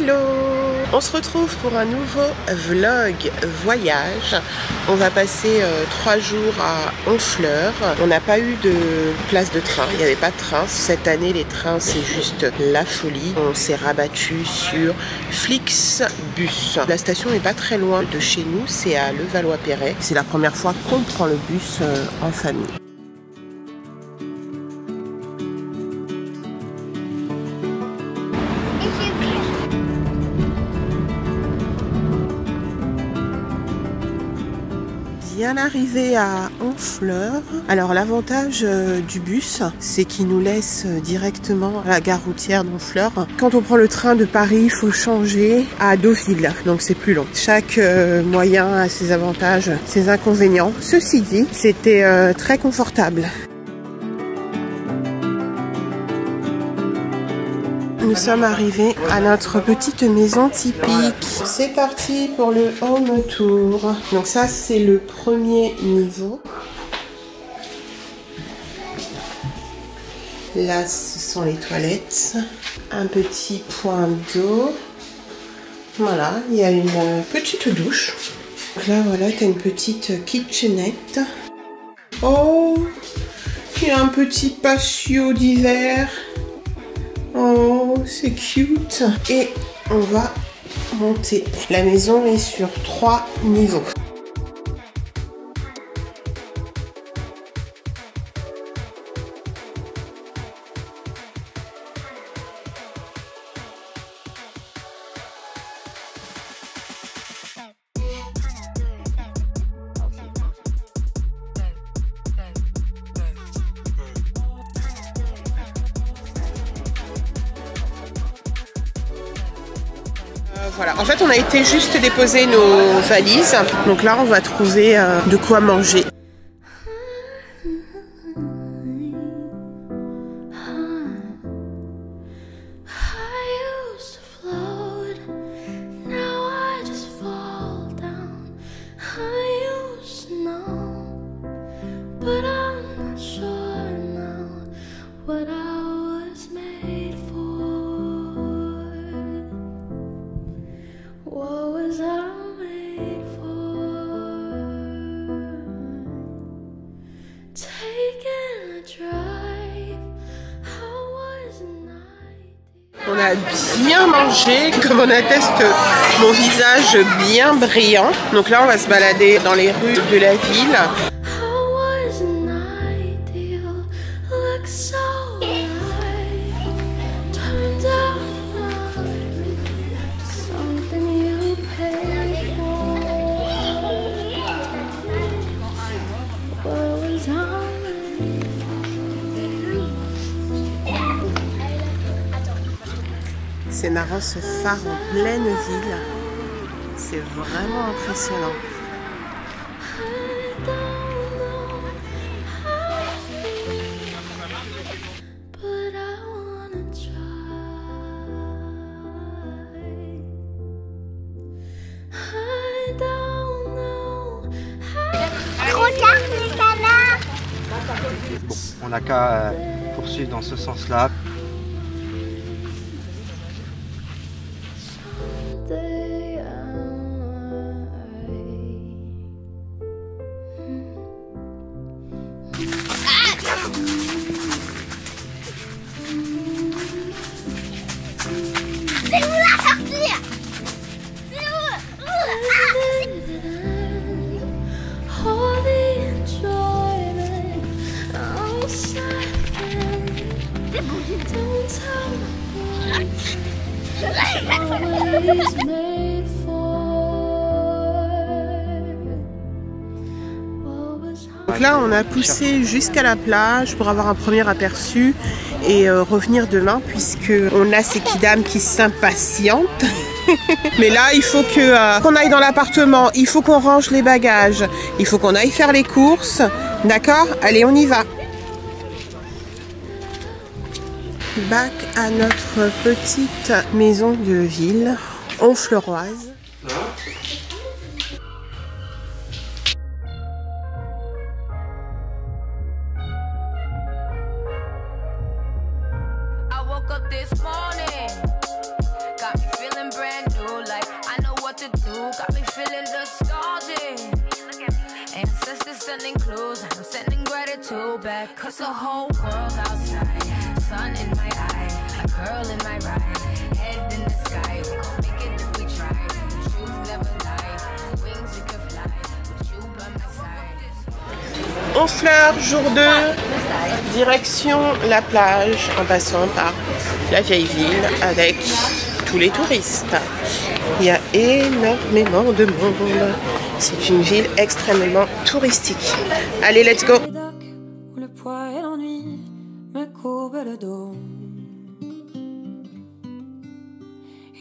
Hello! On se retrouve pour un nouveau vlog voyage. On va passer 3 jours à Honfleur. On n'a pas eu de place de train, il n'y avait pas de train. Cette année, les trains, c'est juste la folie. On s'est rabattu sur Flixbus. La station n'est pas très loin de chez nous, c'est à Levallois-Perret. C'est la première fois qu'on prend le bus en famille. Bien arrivé à Honfleur. Alors l'avantage du bus, c'est qu'il nous laisse directement à la gare routière d'Honfleur. Quand on prend le train de Paris, il faut changer à Deauville, donc c'est plus long. Chaque moyen a ses avantages, ses inconvénients. Ceci dit, c'était très confortable. Nous sommes arrivés à notre petite maison typique. C'est parti pour le home tour. Donc ça, c'est le premier niveau. Là, ce sont les toilettes. Un petit point d'eau. Voilà, il y a une petite douche. Donc là, voilà, tu as une petite kitchenette. Oh, il y a un petit patio d'hiver. Oh, c'est cute. Et on va monter. La maison est sur 3 niveaux. Voilà, en fait on a été juste déposer nos valises, donc là on va trouver de quoi manger. On a bien mangé, comme on atteste mon visage bien brillant. Donc là on va se balader dans les rues de la ville. C'est marrant ce phare en pleine ville, c'est vraiment impressionnant. Bon, on n'a qu'à poursuivre dans ce sens-là. Donc là on a poussé jusqu'à la plage pour avoir un premier aperçu et revenir demain puisque on a ces kidams qui s'impatientent. Mais là il faut que qu'on aille dans l'appartement, il faut qu'on range les bagages, il faut qu'on aille faire les courses. D'accord? Allez, on y va. Back à notre petite maison de ville, honfleuroise. woke up this morning, got me feeling brand side, 'cause the whole world outside. Sun in my eye, a girl in my ride. Head in the sky, we gon' make it if we try. The truth never lie, wings we can fly. With you by my side. 11 fleurs, jour 2, direction la plage en passant par la vieille ville avec tous les touristes. Il y a énormément de monde. C'est une ville extrêmement touristique. Allez, let's go! Où le poids et l'ennui me courbent le dos.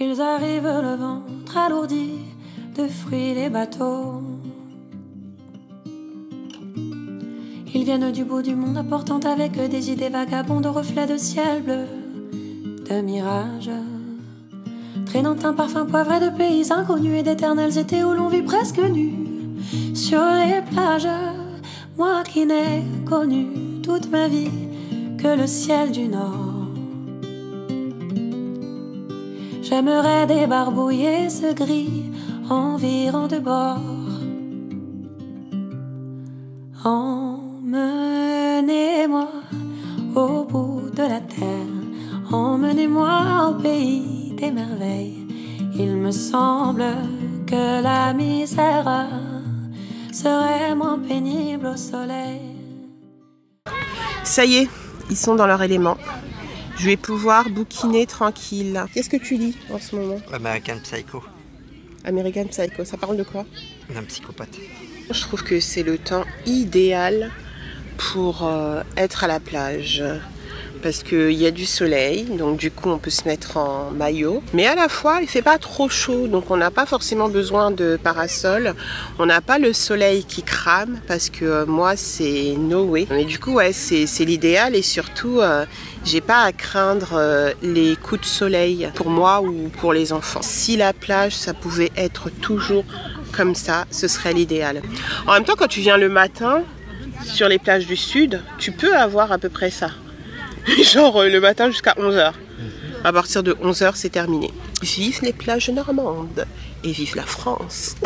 Ils arrivent le ventre alourdi de fruits les bateaux. Ils viennent du bout du monde apportant avec eux des idées vagabondes de reflets de ciel bleu, de mirages, traînant un parfum poivré de pays inconnus et d'éternels étés où l'on vit presque nu sur les plages. Moi qui n'ai connu toute ma vie que le ciel du Nord, j'aimerais débarbouiller ce gris environ de bord. Emmenez-moi au bout de la terre, emmenez-moi au pays des merveilles. Il me semble que la misère serait moins pénible au soleil. Ça y est, ils sont dans leur élément. Je vais pouvoir bouquiner tranquille. Qu'est-ce que tu lis en ce moment? American Psycho. American Psycho, ça parle de quoi? Un psychopathe. Je trouve que c'est le temps idéal pour être à la plage. Parce qu'il y a du soleil, donc du coup on peut se mettre en maillot. Mais à la fois, il fait pas trop chaud, donc on n'a pas forcément besoin de parasol. On n'a pas le soleil qui crame, parce que moi c'est no way. Mais du coup, ouais, c'est l'idéal et surtout, j'ai pas à craindre les coups de soleil pour moi ou pour les enfants. Si la plage, ça pouvait être toujours comme ça, ce serait l'idéal. En même temps, quand tu viens le matin, sur les plages du sud, tu peux avoir à peu près ça. Genre le matin jusqu'à 11h. À partir de 11h, c'est terminé. Vive les plages normandes et vive la France.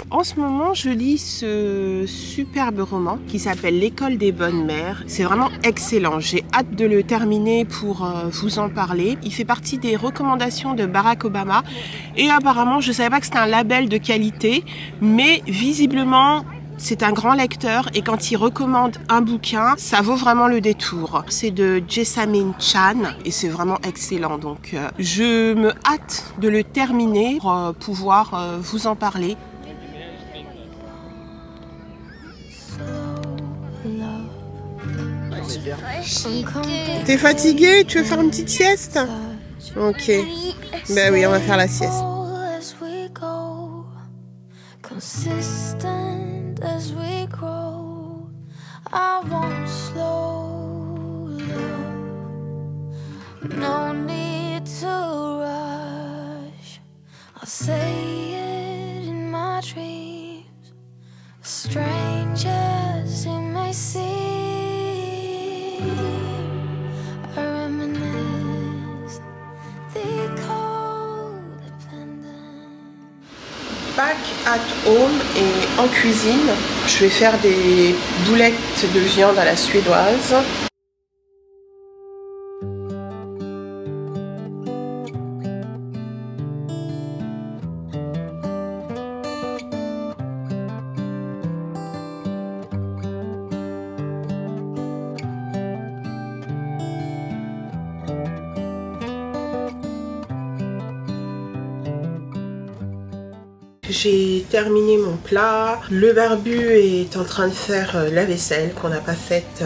En ce moment, je lis ce superbe roman qui s'appelle L'école des bonnes mères. C'est vraiment excellent. J'ai hâte de le terminer pour vous en parler. Il fait partie des recommandations de Barack Obama. Et apparemment, je ne savais pas que c'était un label de qualité, mais visiblement, c'est un grand lecteur et quand il recommande un bouquin, ça vaut vraiment le détour. C'est de Jessamine Chan et c'est vraiment excellent. Donc je me hâte de le terminer pour pouvoir vous en parler. T'es fatigué? Tu veux faire une petite sieste? Ok. Ben oui, on va faire la sieste. Consistent as we grow, I won't slow down. No need to rush. I'll say it in my dreams. Strangers it may seem. I reminisce the Back at home et en cuisine, je vais faire des boulettes de viande à la suédoise. J'ai terminé mon plat. Le barbu est en train de faire la vaisselle qu'on n'a pas faite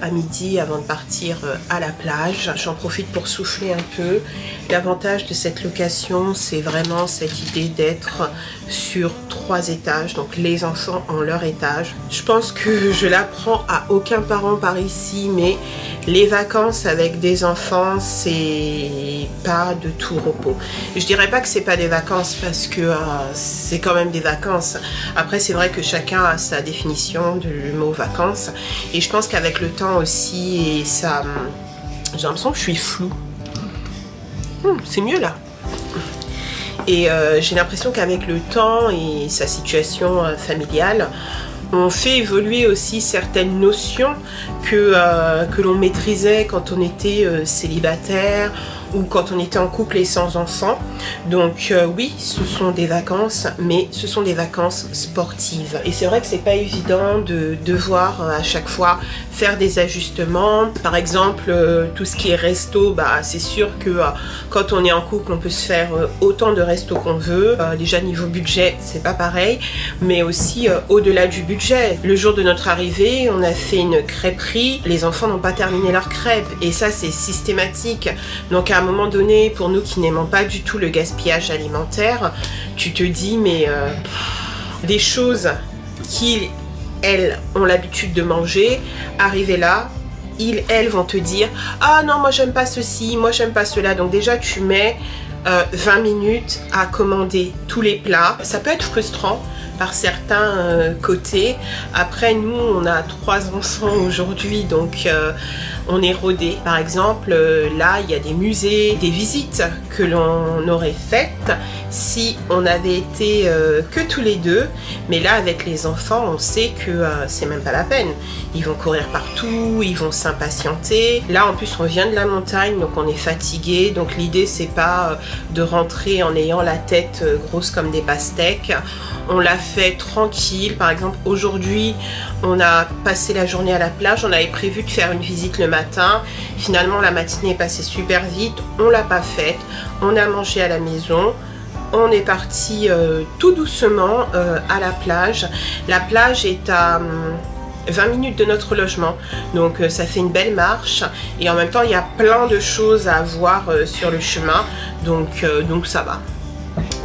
à midi avant de partir à la plage. J'en profite pour souffler un peu. L'avantage de cette location, c'est vraiment cette idée d'être sur 3 étages. Donc les enfants ont leur étage. Je pense que je l'apprends à aucun parent par ici, mais les vacances avec des enfants, c'est pas de tout repos. Je dirais pas que c'est pas des vacances parce que c'est quand même des vacances. Après, c'est vrai que chacun a sa définition du mot vacances. Et je pense qu'avec le temps aussi, et ça, j'ai l'impression que je suis floue. C'est mieux là. Et j'ai l'impression qu'avec le temps et sa situation familiale, On fait évoluer aussi certaines notions que l'on maîtrisait quand on était célibataire ou quand on était en couple et sans enfants. Donc oui, ce sont des vacances, mais ce sont des vacances sportives. Et c'est vrai que c'est pas évident de devoir à chaque fois faire des ajustements. Par exemple, tout ce qui est resto, bah, c'est sûr que quand on est en couple, on peut se faire autant de restos qu'on veut. Déjà niveau budget, c'est pas pareil, mais aussi au-delà du budget. Le jour de notre arrivée, on a fait une crêperie. Les enfants n'ont pas terminé leur crêpe et ça, c'est systématique. Donc à un moment donné, pour nous qui n'aimons pas du tout le gaspillage alimentaire, tu te dis mais des choses qu'ils, elles, ont l'habitude de manger, arriver là, ils, elles vont te dire ah non moi j'aime pas ceci, moi j'aime pas cela. Donc déjà tu mets 20 minutes à commander tous les plats. Ça peut être frustrant par certains côtés. Après nous on a 3 enfants aujourd'hui, donc on est rodés. Par exemple là il y a des musées, des visites que l'on aurait faites si on avait été que tous les deux, mais là avec les enfants on sait que c'est même pas la peine. Ils vont courir partout, ils vont s'impatienter. Là en plus on vient de la montagne, donc on est fatigué, donc l'idée c'est pas de rentrer en ayant la tête grosse comme des pastèques. On l'a fait tranquille. Par exemple aujourd'hui on a passé la journée à la plage, on avait prévu de faire une visite le matin, finalement la matinée est passée super vite, on l'a pas faite, on a mangé à la maison. On est parti tout doucement à la plage. La plage est à 20 minutes de notre logement, donc ça fait une belle marche et en même temps il y a plein de choses à voir sur le chemin, donc ça va.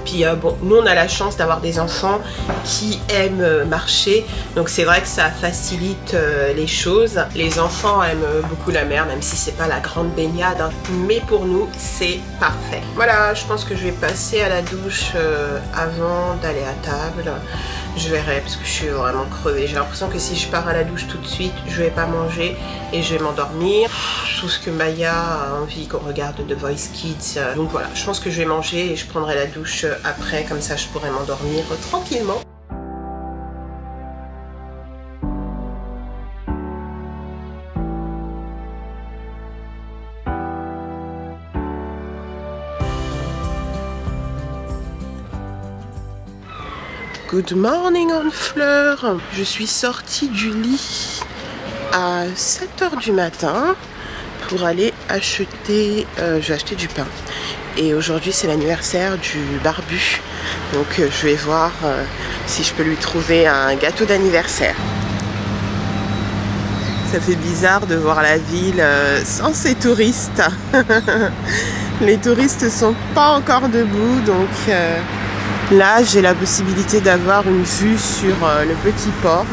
Puis bon, nous on a la chance d'avoir des enfants qui aiment marcher, donc c'est vrai que ça facilite les choses. Les enfants aiment beaucoup la mer, même si c'est pas la grande baignade, hein, mais pour nous c'est parfait. Voilà, je pense que je vais passer à la douche avant d'aller à table. Je verrai parce que je suis vraiment crevée. J'ai l'impression que si je pars à la douche tout de suite, je vais pas manger et je vais m'endormir. Je trouve que Maya a envie qu'on regarde The Voice Kids. Donc voilà, je pense que je vais manger et je prendrai la douche après. Comme ça, je pourrai m'endormir tranquillement. Good morning on fleurs. Je suis sortie du lit à 7 h du matin pour aller acheter, je vais acheter du pain. Et aujourd'hui c'est l'anniversaire du barbu. Donc je vais voir si je peux lui trouver un gâteau d'anniversaire. Ça fait bizarre de voir la ville sans ses touristes. Les touristes sont pas encore debout, donc là j'ai la possibilité d'avoir une vue sur le petit port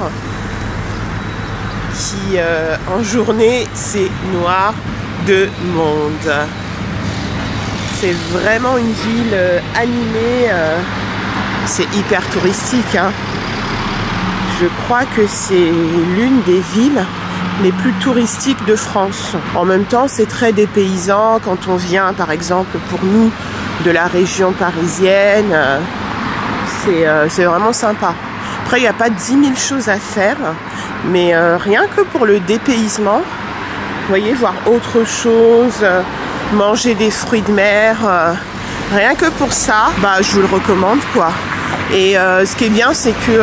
qui en journée c'est noir de monde. C'est vraiment une ville animée, c'est hyper touristique, hein. Je crois que c'est l'une des villes les plus touristiques de France. En même temps c'est très dépaysant quand on vient par exemple pour nous de la région parisienne. C'est vraiment sympa. Après, il n'y a pas 10 000 choses à faire, mais rien que pour le dépaysement, vous voyez, voir autre chose, manger des fruits de mer, rien que pour ça, bah, je vous le recommande, quoi. Et ce qui est bien, c'est que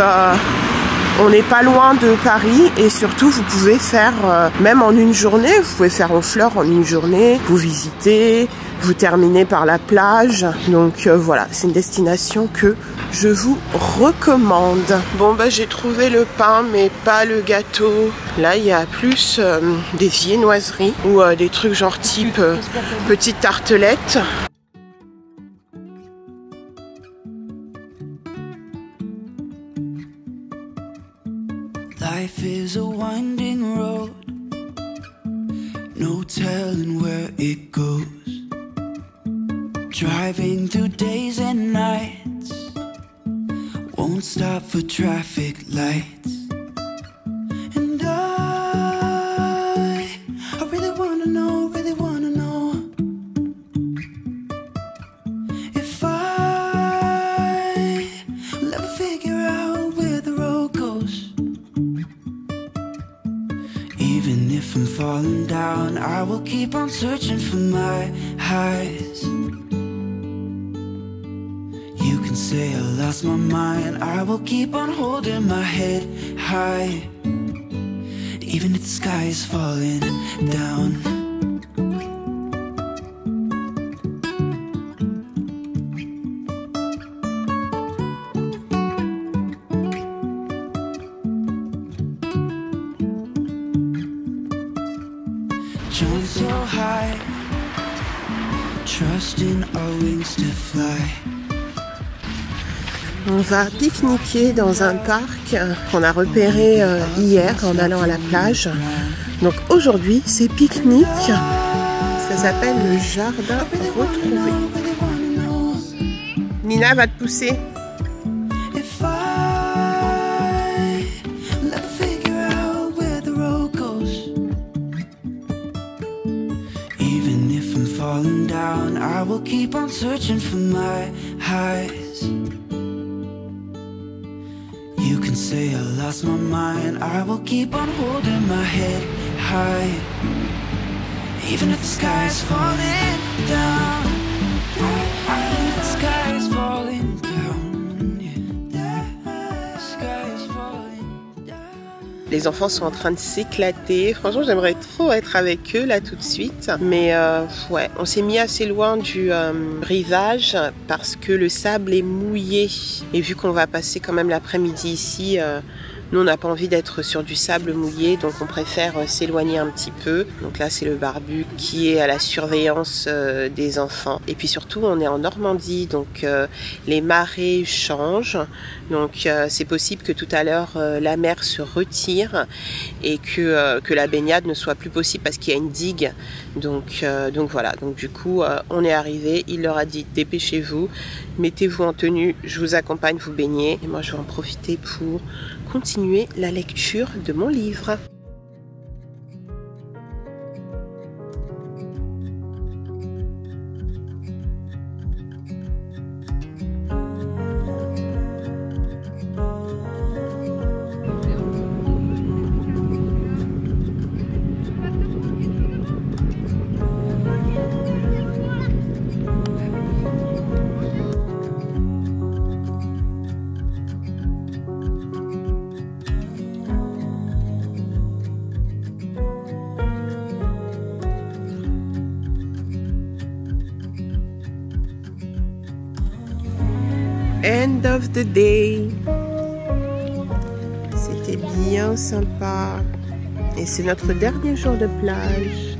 on n'est pas loin de Paris et surtout, vous pouvez faire, même en une journée, vous pouvez faire Honfleur en une journée, vous visitez, vous terminez par la plage. Donc voilà, c'est une destination que je vous recommande. Bon bah j'ai trouvé le pain mais pas le gâteau. Là il y a plus des viennoiseries ou des trucs genre type petite tartelette. Life is a winding road, no telling where it goes. Driving through days and nights, won't stop for traffic lights. And I really wanna know if I will ever figure out where the road goes. falling down, I will keep on searching for my highs. You can say I lost my mind, I will keep on holding my head high, even if the sky is falling down. Jump so high, trusting our wings to fly. On va pique-niquer dans un parc qu'on a repéré hier en allant à la plage. Donc aujourd'hui, c'est pique-nique. Ça s'appelle le jardin retrouvé. Nina va te pousser. If I let figure out where the road goes, even if I'm falling down, I will keep on searching for my highs. You can say I lost my mind, I will keep on holding my head high, even if the sky is falling down. Even if the sky is falling down, yeah. The sky is falling down. Les enfants sont en train de s'éclater. Franchement, j'aimerais trop être avec eux là tout de suite. Mais ouais, on s'est mis assez loin du rivage parce que le sable est mouillé. Et vu qu'on va passer quand même l'après-midi ici, nous on n'a pas envie d'être sur du sable mouillé, donc on préfère s'éloigner un petit peu. Donc là c'est le barbu qui est à la surveillance des enfants. Et puis surtout on est en Normandie, donc les marées changent. Donc c'est possible que tout à l'heure la mer se retire et que la baignade ne soit plus possible parce qu'il y a une digue. Donc voilà, donc du coup on est arrivé, il leur a dit dépêchez-vous, mettez-vous en tenue, je vous accompagne vous baigner. Et moi je vais en profiter pour continuer la lecture de mon livre. End of the day. C'était bien sympa. Et c'est notre dernier jour de plage.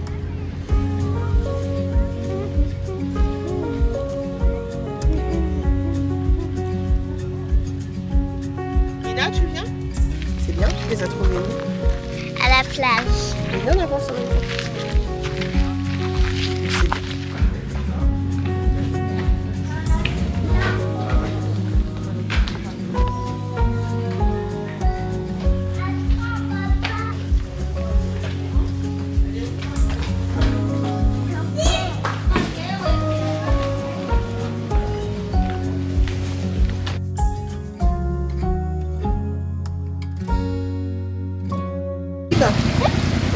Lina, tu viens? C'est bien, tu les as trouvés où? À la plage. Viens, on avance en même temps.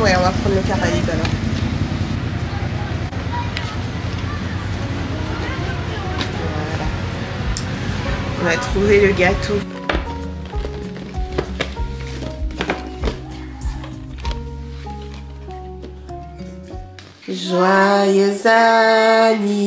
Ouais, on va prendre le Caraïbe alors. Voilà. On a trouvé le gâteau. Joyeux anniversaire.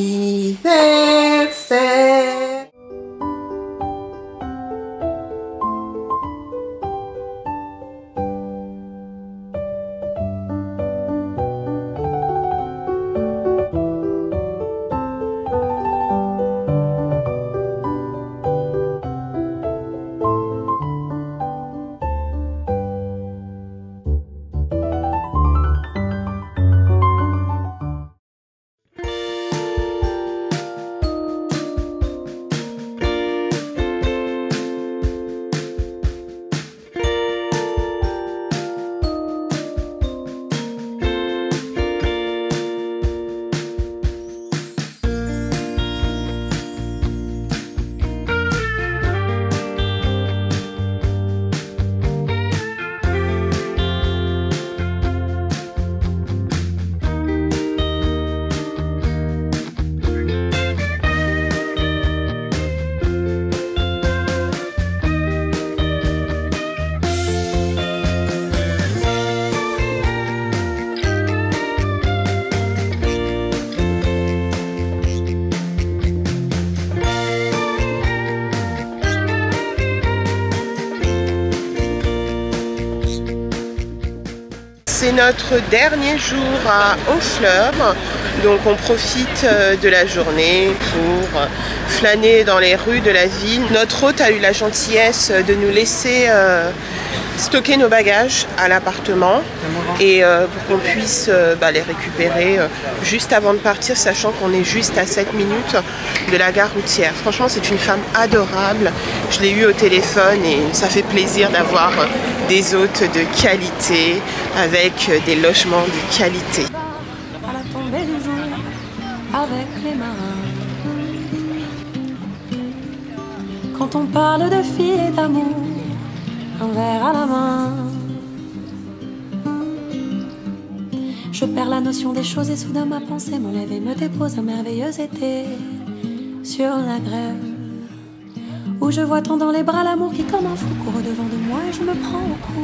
notre dernier jour à Honfleur. Donc on profite de la journée pour flâner dans les rues de la ville. Notre hôte a eu la gentillesse de nous laisser stocker nos bagages à l'appartement et pour qu'on puisse les récupérer juste avant de partir, sachant qu'on est juste à 7 minutes de la gare routière. Franchement, c'est une femme adorable. Je l'ai eu au téléphone et ça fait plaisir d'avoir des hôtes de qualité avec des logements de qualité. À la tombée du jour, avec les marins. Quand on parle de filles et d'amour, un verre à la main. Je perds la notion des choses et soudain ma pensée m'enlève et me dépose un merveilleux été sur la grève, où je vois tant dans les bras l'amour qui comme un fou court devant de moi et je me prends au cou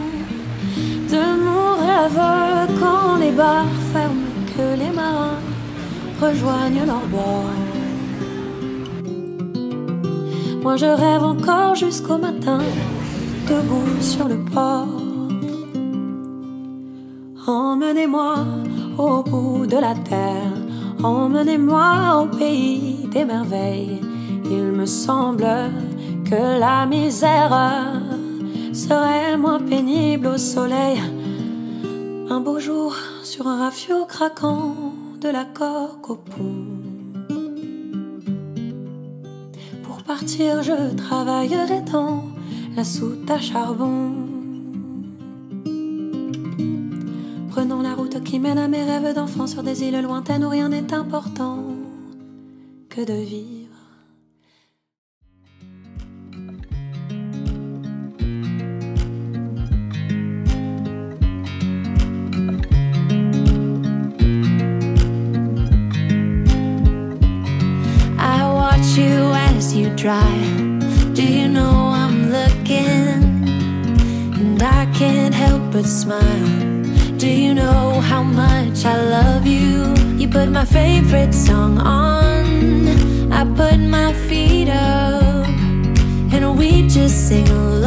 de mon rêve quand les bars ferment, que les marins rejoignent leur bord. Moi je rêve encore jusqu'au matin, debout sur le port. Emmenez-moi au bout de la terre, emmenez-moi au pays des merveilles. Il me semble que la misère serait moins pénible au soleil. Un beau jour sur un rafio craquant, de la coque au pont. Pour partir je travaillerai dans la soute à charbon, prenant la route qui mène à mes rêves d'enfant sur des îles lointaines où rien n'est important que de vivre. I watch you as you drive. Do you know I'm looking? And I can't help but smile. Do you know how much I love you? You put my favorite song on, I put my feet up, and we just sing along.